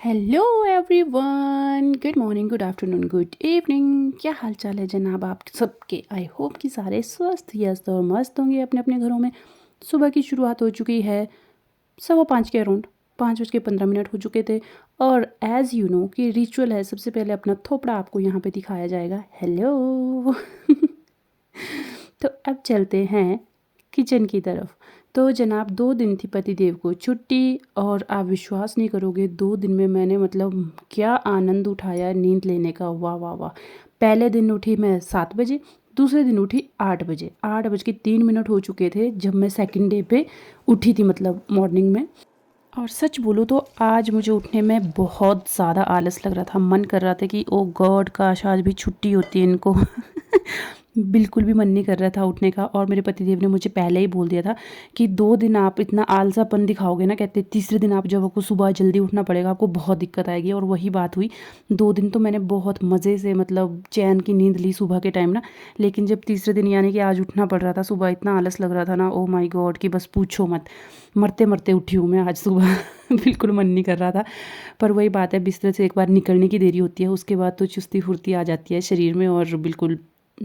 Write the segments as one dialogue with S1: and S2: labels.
S1: Hello everyone, good morning, good afternoon, good evening. क्या हाल चाल है जनाब आप सबके। आई होप कि सारे स्वस्थ व्यस्त और मस्त होंगे अपने अपने घरों में। सुबह की शुरुआत हो चुकी है 5:15 के अराउंड, 5:15 हो चुके थे। और एज़ यू नो कि रिचुअल है, सबसे पहले अपना थोपड़ा आपको यहाँ पे दिखाया जाएगा। हेलो तो अब चलते हैं किचन की तरफ। तो जनाब 2 दिन थी पतिदेव को छुट्टी, और आप विश्वास नहीं करोगे 2 दिन में मैंने मतलब क्या आनंद उठाया नींद लेने का। वाह वाह वाह। पहले दिन उठी मैं 7 बजे, दूसरे दिन उठी 8 बजे। 8:03 हो चुके थे जब मैं सेकंड डे पे उठी थी, मतलब मॉर्निंग में। और सच बोलूँ तो आज मुझे उठने में बहुत ज़्यादा आलस लग रहा था। मन कर रहा था कि ओ गॉड, काश आज भी छुट्टी होती है इनको बिल्कुल भी मन नहीं कर रहा था उठने का। और मेरे पतिदेव ने मुझे पहले ही बोल दिया था कि 2 दिन आप इतना आलसापन दिखाओगे ना, कहते तीसरे दिन आप जब आपको सुबह जल्दी उठना पड़ेगा आपको बहुत दिक्कत आएगी। और वही बात हुई। 2 दिन तो मैंने बहुत मज़े से मतलब चैन की नींद ली सुबह के टाइम ना। लेकिन जब तीसरे दिन यानी कि आज उठना पड़ रहा था सुबह, इतना आलस लग रहा था ना, ओ माई गॉड, कि बस पूछो मत। मरते मरते उठी हूँ मैं आज सुबह बिल्कुल मन नहीं कर रहा था। पर वही बात है, बिस्तर से एक बार निकलने की देरी होती है, उसके बाद तो चुस्ती फुर्ती आ जाती है शरीर में और बिल्कुल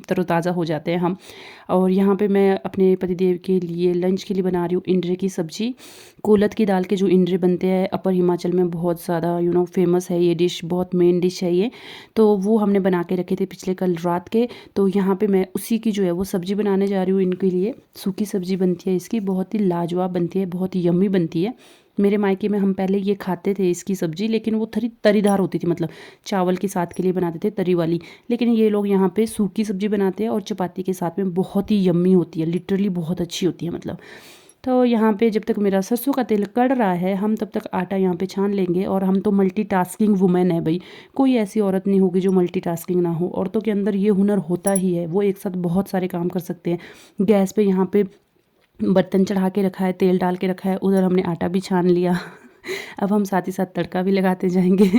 S1: तरोताज़ा हो जाते हैं हम। और यहाँ पे मैं अपने पतिदेव के लिए लंच के लिए बना रही हूँ इंडरे की सब्ज़ी। कुलथ की दाल के जो इंडरे बनते हैं अपर हिमाचल में बहुत ज़्यादा फेमस है ये डिश, बहुत मेन डिश है ये। तो वो हमने बना के रखे थे पिछले कल रात के। तो यहाँ पे मैं उसी की जो है वो सब्ज़ी बनाने जा रही हूँ इनके लिए। सूखी सब्ज़ी बनती है इसकी, बहुत ही लाजवाब बनती है, बहुत ही यम्मी बनती है। मेरे मायके में हम पहले ये खाते थे इसकी सब्ज़ी, लेकिन वो थोड़ी तरीदार होती थी, मतलब चावल के साथ के लिए बनाते थे तरी वाली। लेकिन ये लोग यहाँ पे सूखी सब्ज़ी बनाते हैं और चपाती के साथ में बहुत ही यम्मी होती है, लिटरली बहुत अच्छी होती है मतलब। तो यहाँ पे जब तक मेरा सरसों का तेल कड़ रहा है हम तब तक आटा यहाँ पे छान लेंगे। और हम तो मल्टीटास्किंग वुमेन है भाई, कोई ऐसी औरत नहीं होगी जो मल्टीटास्किंग ना हो। औरतों के अंदर ये हुनर होता ही है, वो एक साथ बहुत सारे काम कर सकते हैं। गैस पे यहाँ पे बर्तन चढ़ा के रखा है, तेल डाल के रखा है, उधर हमने आटा भी छान लिया अब हम साथ ही साथ तड़का भी लगाते जाएंगे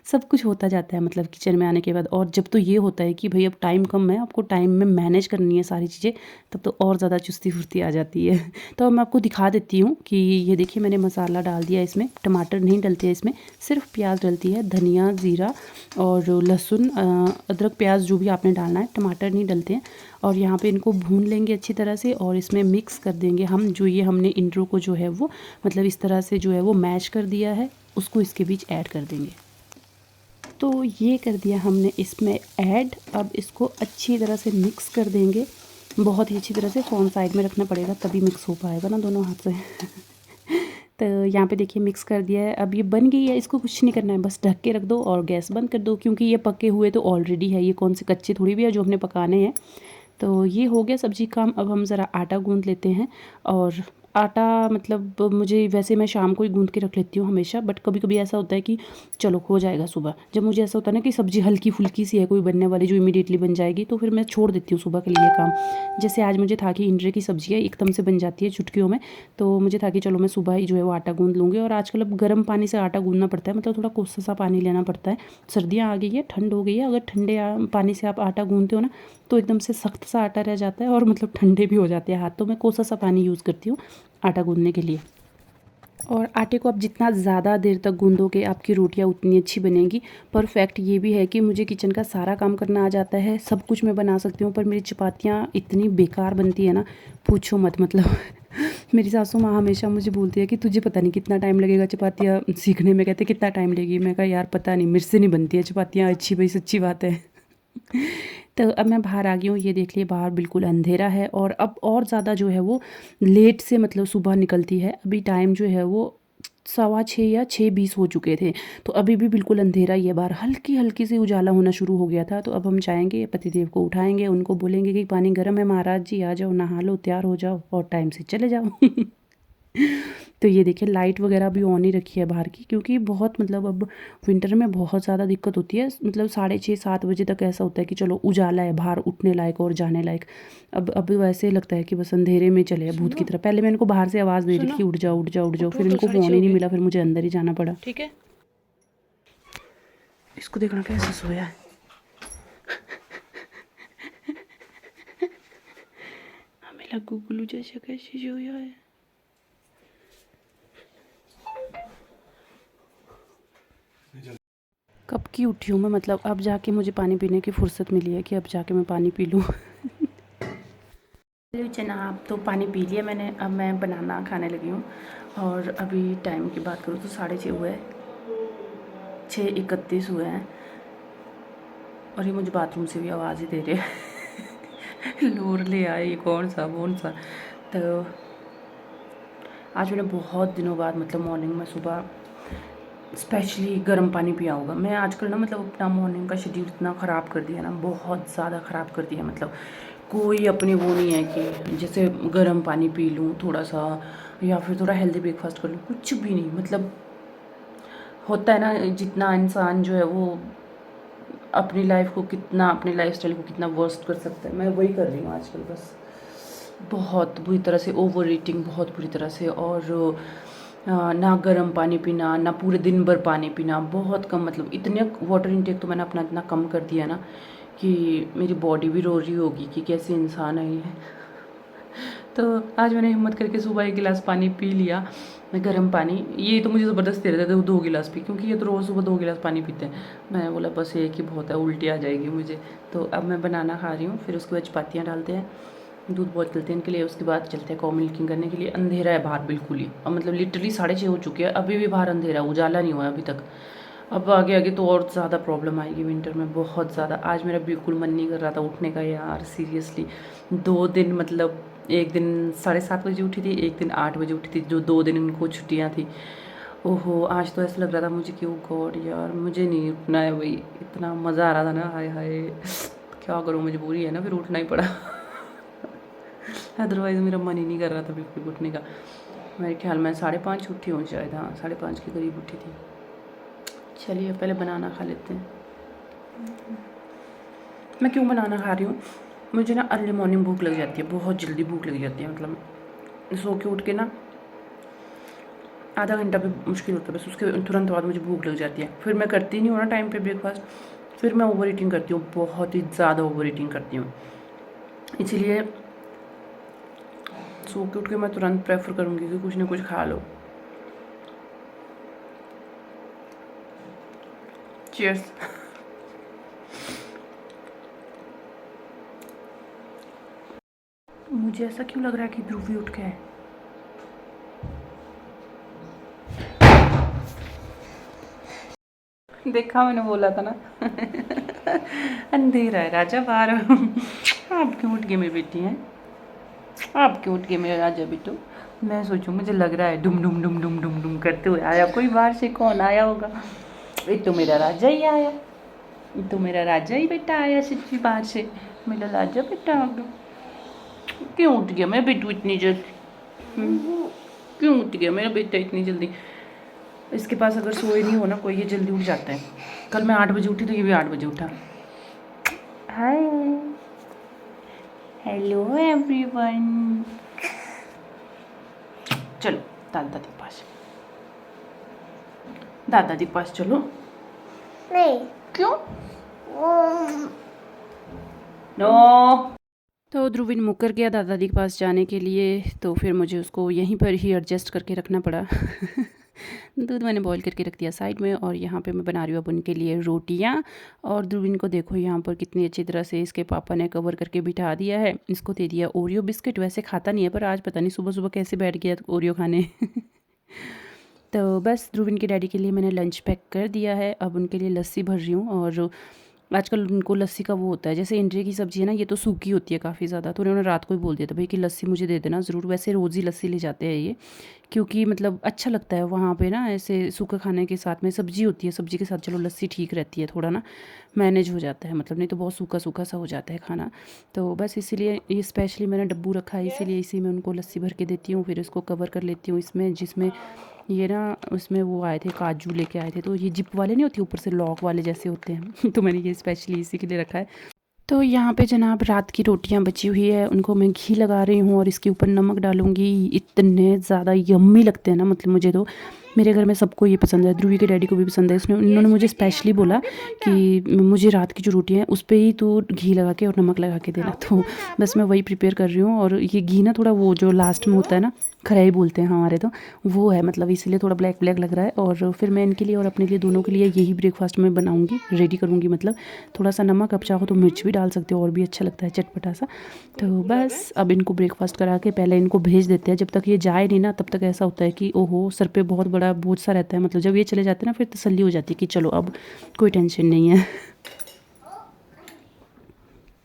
S1: सब कुछ होता जाता है मतलब किचन में आने के बाद। और जब तो ये होता है कि भाई अब टाइम कम है, आपको टाइम में मैनेज करनी है सारी चीज़ें, तब तो और ज़्यादा चुस्ती फुर्ती आ जाती है तो अब मैं आपको दिखा देती हूँ कि ये देखिए मैंने मसाला डाल दिया इसमें। टमाटर नहीं डलते हैं इसमें, सिर्फ प्याज डलती है, धनिया ज़ीरा और लहसुन अदरक प्याज जो भी आपने डालना है, टमाटर नहीं डलते हैं। और यहाँ पे इनको भून लेंगे अच्छी तरह से और इसमें मिक्स कर देंगे हम जो ये हमने इंट्रो को जो है वो मतलब इस तरह से जो है वो मैश कर दिया है, उसको इसके बीच ऐड कर देंगे। तो ये कर दिया हमने इसमें ऐड। अब इसको अच्छी तरह से मिक्स कर देंगे, बहुत ही अच्छी तरह से। फ़ोन साइड में रखना पड़ेगा तभी मिक्स हो पाएगा ना दोनों हाथ से तो यहाँ पे देखिए मिक्स कर दिया है। अब ये बन गई है, इसको कुछ नहीं करना है, बस ढक के रख दो और गैस बंद कर दो, क्योंकि ये पके हुए तो ऑलरेडी है, ये कौन से कच्चे थोड़ी भी है जो हमने पकाने हैं। तो ये हो गया सब्जी काम। अब हम ज़रा आटा गूँध लेते हैं। और आटा मतलब मुझे वैसे मैं शाम को ही गूँध के रख लेती हूँ हमेशा, बट कभी कभी ऐसा होता है कि चलो हो जाएगा सुबह। जब मुझे ऐसा होता है ना कि सब्ज़ी हल्की फुल्की सी है कोई बनने वाली जो इमीडिएटली बन जाएगी, तो फिर मैं छोड़ देती हूँ सुबह के लिए काम। जैसे आज मुझे था कि इंडरे की सब्ज़ी है, एकदम से बन जाती है चुटकियों में, तो मुझे था कि चलो मैं सुबह ही जो है वो आटा गूँध लूँगी। और आजकल अब गर्म पानी से आटा गूँधना पड़ता है, मतलब थोड़ा कोसा सा पानी लेना पड़ता है। सर्दियाँ आ गई है, ठंड हो गई है, अगर ठंडे पानी से आप आटा गूँधते हो ना तो एकदम से सख्त सा आटा रह जाता है और मतलब ठंडे भी हो जाते हैं हाथ। तो मैं कोसा सा पानी यूज़ करती हूँ आटा गूँधने के लिए। और आटे को आप जितना ज़्यादा देर तक गूँधोगे आपकी रोटियाँ उतनी अच्छी बनेंगी। पर फैक्ट ये भी है कि मुझे किचन का सारा काम करना आ जाता है, सब कुछ मैं बना सकती हूँ, पर मेरी चपातियाँ इतनी बेकार बनती है ना, पूछो मत मतलब मेरी सासू माँ हमेशा मुझे बोलती है कि तुझे पता नहीं कितना टाइम लगेगा चपातियाँ सीखने में। कहते कितना टाइम लगेगी, मैं कहा यार पता नहीं, मेरे से नहीं बनती है चपातियाँ अच्छी, भाई सच्ची बात है तो अब मैं बाहर आ गई हूँ, ये देख लिए बाहर बिल्कुल अंधेरा है। और अब और ज़्यादा जो है वो लेट से मतलब सुबह निकलती है। अभी टाइम जो है वो 6:15 या 6:20 हो चुके थे। तो अभी भी बिल्कुल अंधेरा ही है, बाहर हल्की हल्की सी उजाला होना शुरू हो गया था। तो अब हम जाएंगे पतिदेव को उठाएंगे, उनको बोलेंगे कि पानी गर्म है महाराज जी, आ जाओ नहा लो, तैयार हो जाओ और टाइम से चले जाओ तो ये देखिए लाइट वगैरह भी ऑन ही रखी है बाहर की, क्योंकि बहुत मतलब अब विंटर में बहुत ज़्यादा दिक्कत होती है। मतलब 6:30-7 बजे तक ऐसा होता है कि चलो उजाला है, बाहर उठने लायक और जाने लायक। अब वैसे लगता है कि बस अंधेरे में चले भूत की तरह। पहले मैं इनको बाहर से आवाज़ दे रही थी कि उठ जाओ उठ जाओ उठ जाओ, फिर इनको फ़ोन ही नहीं मिला, फिर मुझे अंदर ही जाना पड़ा। ठीक है, इसको देखना कैसे सोया है हमें लगू गुल्लू जैसे कैसे सोया है। कब की उठी हूँ मैं, मतलब अब जाके मुझे पानी पीने की फ़ुर्सत मिली है कि अब जाके मैं पानी पी लूँ। चलो जनाब, तो पानी पी लिया मैंने, अब मैं बनाना खाने लगी हूँ। और अभी टाइम की बात करूँ तो 6:30 हुए हैं, 6:31 हुए हैं। और ये मुझे बाथरूम से भी आवाज़ ही दे रहे हैं। लोर ले आए, ये कौन सा। तो आज मैंने बहुत दिनों बाद मतलब मॉर्निंग में सुबह स्पेशली गर्म पानी पिया होगा। मैं आजकल ना मतलब अपना मॉर्निंग का शेड्यूल इतना ख़राब कर दिया ना, बहुत ज़्यादा ख़राब कर दिया। मतलब कोई अपनी वो नहीं है कि जैसे गर्म पानी पी लूँ थोड़ा सा, या फिर थोड़ा हेल्दी ब्रेकफास्ट कर लूँ, कुछ भी नहीं। मतलब होता है ना, जितना इंसान जो है वो अपनी लाइफ को कितना, अपनी लाइफस्टाइल को कितना वर्स्ट कर सकता है, मैं वही कर रही हूँ आजकल। बस बहुत बुरी तरह से ओवर ईटिंग, बहुत बुरी तरह से। और ना गर्म पानी पीना, ना पूरे दिन भर पानी पीना, बहुत कम। मतलब इतने वाटर इनटेक तो मैंने अपना इतना कम कर दिया ना कि मेरी बॉडी भी रो रही होगी कि कैसे इंसान है ये। तो आज मैंने हिम्मत करके सुबह 1 गिलास पानी पी लिया, गर्म पानी। ये तो मुझे ज़बरदस्ती दे रहे थे 2 गिलास पी, क्योंकि ये तो रोज़ सुबह 2 गिलास पानी पीते हैं। मैंने बोला बस एक ही बहुत है, उल्टी आ जाएगी मुझे। तो अब मैं बनाना खा रही हूँ, फिर उसके बाद चपातियाँ डालते हैं, दूध बॉयल करते हैं इनके लिए, उसके बाद चलते हैं कॉ मिल्किंग करने के लिए। अंधेरा है बाहर बिल्कुल ही, अब मतलब लिटरली 6:30 हो चुके हैं, अभी भी बाहर अंधेरा है, उजाला नहीं हुआ है अभी तक। अब आगे आगे तो और ज़्यादा प्रॉब्लम आएगी विंटर में, बहुत ज़्यादा। आज मेरा बिल्कुल मन नहीं कर रहा था उठने का यार, सीरियसली। 2 दिन मतलब एक दिन 7:30 बजे उठी थी, एक दिन 8 बजे उठी थी, जो 2 दिन इनको छुट्टियाँ थी। ओहो, आज तो ऐसा लग रहा था मुझे कि ओ गॉड यार मुझे नहीं उठना है भाई। इतना मज़ा आ रहा था ना, हाय हाय। क्या करूँ, मजबूरी है ना, फिर उठना ही पड़ा। अदरवाइज़ मेरा मन ही नहीं कर रहा था बिल्कुल उठने का। मेरे ख्याल में 5:30 उठी हूँ शायद, हाँ 5:30 के करीब उठी थी। चलिए पहले बनाना खा लेते हैं। मैं क्यों बनाना खा रही हूँ, मुझे ना अर्ली मॉर्निंग भूख लग जाती है, बहुत जल्दी भूख लग जाती है। मतलब सो के उठ के ना आधा घंटा भी मुश्किल होता है, बस उसके तुरंत बाद मुझे भूख लग जाती है। फिर मैं करती नहीं हूँ ना टाइम पे ब्रेकफास्ट, फिर मैं ओवर ईटिंग करती हूँ, बहुत ही ज़्यादा ओवर ईटिंग करती हूँ। इसीलिए सो के उठ के मैं तुरंत प्रेफर करूँगी कि कुछ ना कुछ खा लो। चीयर्स। मुझे ऐसा क्यों लग रहा है कि ध्रुव भी उठ गया है। देखा, मैंने बोला था ना। अंधेरा है राजा बाहर। आप क्यों उठ गए मेरी बेटी हैं, आप क्यों उठ गए मेरे राजा बेटू। मैं सोचूं, मुझे लग रहा है डुम डुम डुम डुम डुम डुम करते हुए आया कोई बाहर से। कौन आया होगा, ये तो मेरा राजा ही आया, ये तो मेरा राजा ही बेटा आया सच्ची बाहर से। मेरा राजा बेटा आ गया। क्यों उठ गया मेरा बेटू इतनी जल्दी, क्यों उठ गया मेरा बेटा इतनी जल्दी। इसके पास अगर सोए नहीं हो ना कोई, ये जल्दी उठ जाता है। कल मैं 8 बजे उठी तो ये भी 8 बजे उठा। हाय, हेलो एवरीवन। चलो दादा के पास, दादा के पास चलो।
S2: नहीं।
S1: क्यों? नो। तो ध्रुविन मुकर गया दादा जी के पास जाने के लिए, तो फिर मुझे उसको यहीं पर ही एडजस्ट करके रखना पड़ा। दूध मैंने बॉईल करके रख दिया साइड में, और यहाँ पे मैं बना रही हूँ अब उनके लिए रोटियाँ। और ध्रुविन को देखो यहाँ पर कितनी अच्छी तरह से इसके पापा ने कवर करके बिठा दिया है। इसको दे दिया ओरियो बिस्किट, वैसे खाता नहीं है पर आज पता नहीं सुबह सुबह कैसे बैठ गया ओरियो खाने। तो बस ध्रुविन के डैडी के लिए मैंने लंच पैक कर दिया है, अब उनके लिए लस्सी भर रही हूँ। और आजकल उनको लस्सी का वो होता है, जैसे इंडिया की सब्ज़ी है ना, ये तो सूखी होती है काफ़ी ज़्यादा, तो उन्होंने रात को ही बोल दिया था भाई कि लस्सी मुझे दे देना ज़रूर। वैसे रोज़ ही लस्सी ले जाते हैं ये, क्योंकि मतलब अच्छा लगता है वहाँ पे ना, ऐसे सूखा खाने के साथ में सब्ज़ी होती है, सब्ज़ी के साथ चलो लस्सी ठीक रहती है, थोड़ा ना मैनेज हो जाता है। मतलब नहीं तो बहुत सूखा सूखा सा हो जाता है खाना। तो बस इसीलिए ये स्पेशली मैंने डब्बू रखा है, इसीलिए इसी में उनको लस्सी भर के देती हूँ। फिर इसको कवर कर लेती हूँ इसमें, जिसमें ये ना उसमें वो आए थे काजू लेके आए थे, तो ये जिप वाले नहीं होते, ऊपर से लॉक वाले जैसे होते हैं। तो मैंने ये स्पेशली इसी के लिए रखा है। तो यहाँ पे जनाब रात की रोटियाँ बची हुई है, उनको मैं घी लगा रही हूँ और इसके ऊपर नमक डालूँगी। इतने ज़्यादा यम्मी लगते हैं ना, मतलब मुझे तो, मेरे घर में सबको ये पसंद है, ध्रुवी के डैडी को भी पसंद है। उन्होंने मुझे स्पेशली बोला कि मुझे रात की जो रोटियाँ हैं उस पर ही तो घी लगा के और नमक लगा के देना। तो बस मैं वही प्रिपेयर कर रही हूँ। और ये घी ना थोड़ा वो जो लास्ट में होता है ना, खराई बोलते हैं हमारे तो, वो है मतलब, इसीलिए थोड़ा ब्लैक ब्लैक लग रहा है। और फिर मैं इनके लिए और अपने लिए दोनों के लिए यही ब्रेकफास्ट में बनाऊंगी, रेडी करूंगी। मतलब थोड़ा सा नमक, आप चाहो तो मिर्च भी डाल सकते हो और भी अच्छा लगता है, चटपटा सा। तो बस अब इनको ब्रेकफास्ट करा के पहले इनको भेज देते हैं। जब तक ये जाए नहीं ना, तब तक ऐसा होता है कि ओहो सर पे बहुत बड़ा बोझ सा रहता है। मतलब जब ये चले जाते हैं ना, फिर तसल्ली हो जाती है कि चलो अब कोई टेंशन नहीं है।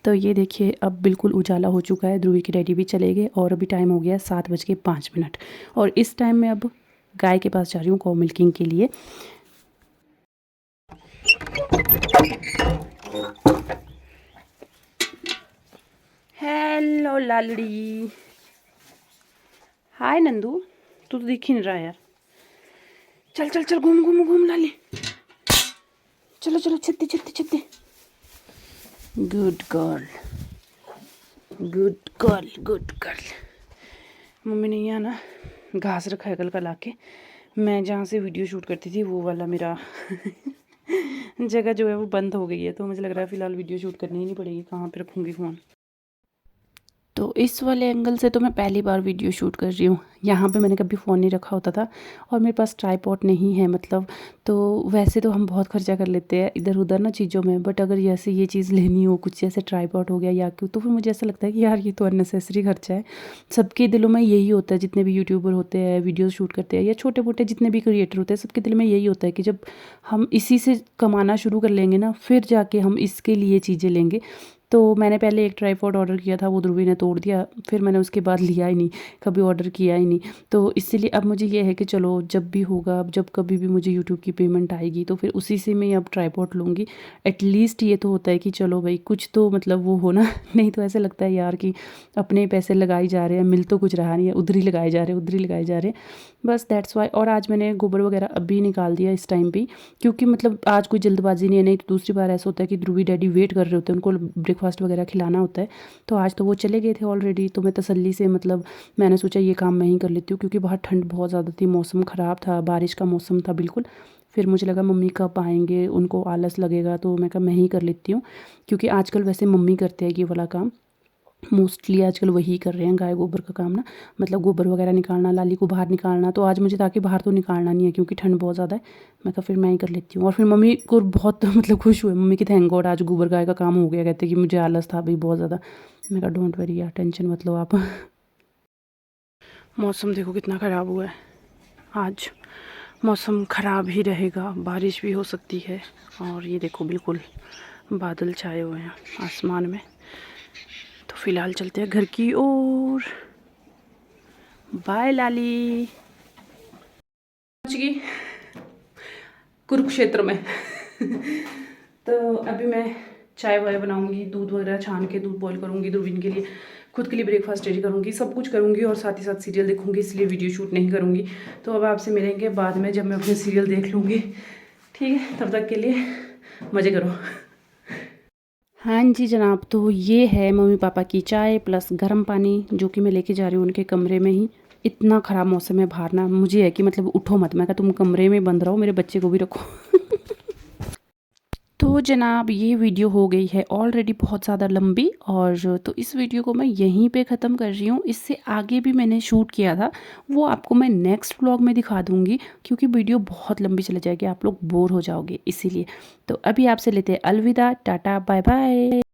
S1: तो ये देखिए अब बिल्कुल उजाला हो चुका है, ध्रुवी के डैडी भी चले गए और अभी टाइम हो गया 7:05। और इस टाइम में अब गाय के पास जा रही हूँ कॉ मिल्किंग के लिए। हेलो लालड़ी, हाय नंदू, तू तो दिख ही नहीं रहा यार। चल चल चल, घूम घूम घूम लाली, चलो चलो, छत्ती छत्ती छत्ती। Good girl, good girl, good girl. मम्मी ने यहाँ ना घास रखा है कल का लाके। मैं जहाँ से वीडियो शूट करती थी वो वाला मेरा जगह जो है वो बंद हो गई है, तो मुझे लग रहा है फ़िलहाल वीडियो शूट करनी ही नहीं पड़ेगी। कहाँ पे रखूँगी फ़ोन? तो इस वाले एंगल से तो मैं पहली बार वीडियो शूट कर रही हूँ। यहाँ पे मैंने कभी फ़ोन नहीं रखा होता था और मेरे पास ट्राइपॉड नहीं है मतलब। तो वैसे तो हम बहुत खर्चा कर लेते हैं इधर उधर ना चीज़ों में, बट अगर जैसे ये चीज़ लेनी हो, कुछ जैसे ट्राइपॉड हो गया या क्यों, तो फिर मुझे ऐसा लगता है कि यार ये तो अननेसेसरी खर्चा है। सबके दिलों में यही होता है, जितने भी यूट्यूबर होते हैं, वीडियोज़ शूट करते हैं, या छोटे मोटे जितने भी क्रिएटर होते हैं, सबके दिल में यही होता है कि जब हम इसी से कमाना शुरू कर लेंगे ना, फिर जाके हम इसके लिए चीज़ें लेंगे। तो मैंने पहले एक ट्राइपॉड ऑर्डर किया था, वो ध्रुवी ने तोड़ दिया। फिर मैंने उसके बाद लिया ही नहीं, कभी ऑर्डर किया ही नहीं। तो इसीलिए अब मुझे ये है कि चलो जब भी होगा, जब कभी भी मुझे यूट्यूब की पेमेंट आएगी तो फिर उसी से मैं अब ट्राइपॉड लूँगी। एटलीस्ट ये तो होता है कि चलो भाई कुछ तो मतलब वो हो ना। नहीं तो ऐसे लगता है यार कि अपने पैसे लगाए जा रहे हैं, मिल तो कुछ रहा नहीं है, उधर ही लगाए जा रहे हैं, उधर ही लगाए जा रहे हैं। बस दैट्स वाई। और आज मैंने गोबर वगैरह अभी निकाल दिया इस टाइम पे, क्योंकि मतलब आज कोई जल्दबाजी नहीं है। नहीं तो दूसरी बार ऐसा होता है कि ध्रुवी डैडी वेट कर रहे होते हैं, उनको ब्रेकफास्ट वगैरह खिलाना होता है। तो आज तो वो चले गए थे ऑलरेडी, तो मैं तसल्ली से मतलब मैंने सोचा ये काम मैं ही कर लेती हूँ, क्योंकि बाहर ठंड बहुत ज़्यादा थी, मौसम ख़राब था, बारिश का मौसम था बिल्कुल। फिर मुझे लगा मम्मी कब आएंगे, उनको आलस लगेगा, तो मैं कहा मैं ही कर लेती हूँ। क्योंकि आजकल वैसे मम्मी करते हैं ये वाला काम, मोस्टली आजकल वही कर रहे हैं गाय गोबर का काम ना। मतलब गोबर वगैरह निकालना, लाली को बाहर निकालना। तो आज मुझे ताकि बाहर तो निकालना नहीं है क्योंकि ठंड बहुत ज़्यादा है, मैं कहा फिर मैं ही कर लेती हूँ। और फिर मम्मी को बहुत मतलब खुश हुए, मम्मी की थैंक गॉड आज गोबर गाय का काम हो गया। कहते कि मुझे आलस था भाई बहुत ज़्यादा। मैं कहा डोंट वरी यार, टेंशन मत लो आप। मौसम देखो कितना ख़राब हुआ है आज। मौसम ख़राब ही रहेगा, बारिश भी हो सकती है। और ये देखो बिल्कुल बादल छाए हुए हैं आसमान में। तो फ़िलहाल चलते हैं घर की ओर। बाय लाली। पहुंच गई कुरुक्षेत्र में। तो अभी मैं चाय वाय बनाऊंगी, दूध वगैरह छान के दूध बॉईल करूंगी ध्रुवीन के लिए, खुद के लिए ब्रेकफास्ट रेडी करूंगी, सब कुछ करूंगी और साथ ही साथ सीरियल देखूंगी, इसलिए वीडियो शूट नहीं करूंगी। तो अब आपसे मिलेंगे बाद में जब मैं अपने सीरियल देख लूँगी। ठीक है, तब तक के लिए मज़े करो। हाँ जी जनाब, तो ये है मम्मी पापा की चाय प्लस गर्म पानी, जो कि मैं लेके जा रही हूँ उनके कमरे में ही। इतना ख़राब मौसम है बाहर ना, मुझे है कि मतलब उठो मत। मैं कहा तुम कमरे में बंद रहो, मेरे बच्चे को भी रखो। तो जनाब ये वीडियो हो गई है ऑलरेडी बहुत ज़्यादा लंबी, और तो इस वीडियो को मैं यहीं पे ख़त्म कर रही हूँ। इससे आगे भी मैंने शूट किया था, वो आपको मैं नेक्स्ट व्लॉग में दिखा दूँगी, क्योंकि वीडियो बहुत लंबी चली जाएगी, आप लोग बोर हो जाओगे इसीलिए। तो अभी आपसे लेते हैं अलविदा, टाटा बाय बाय।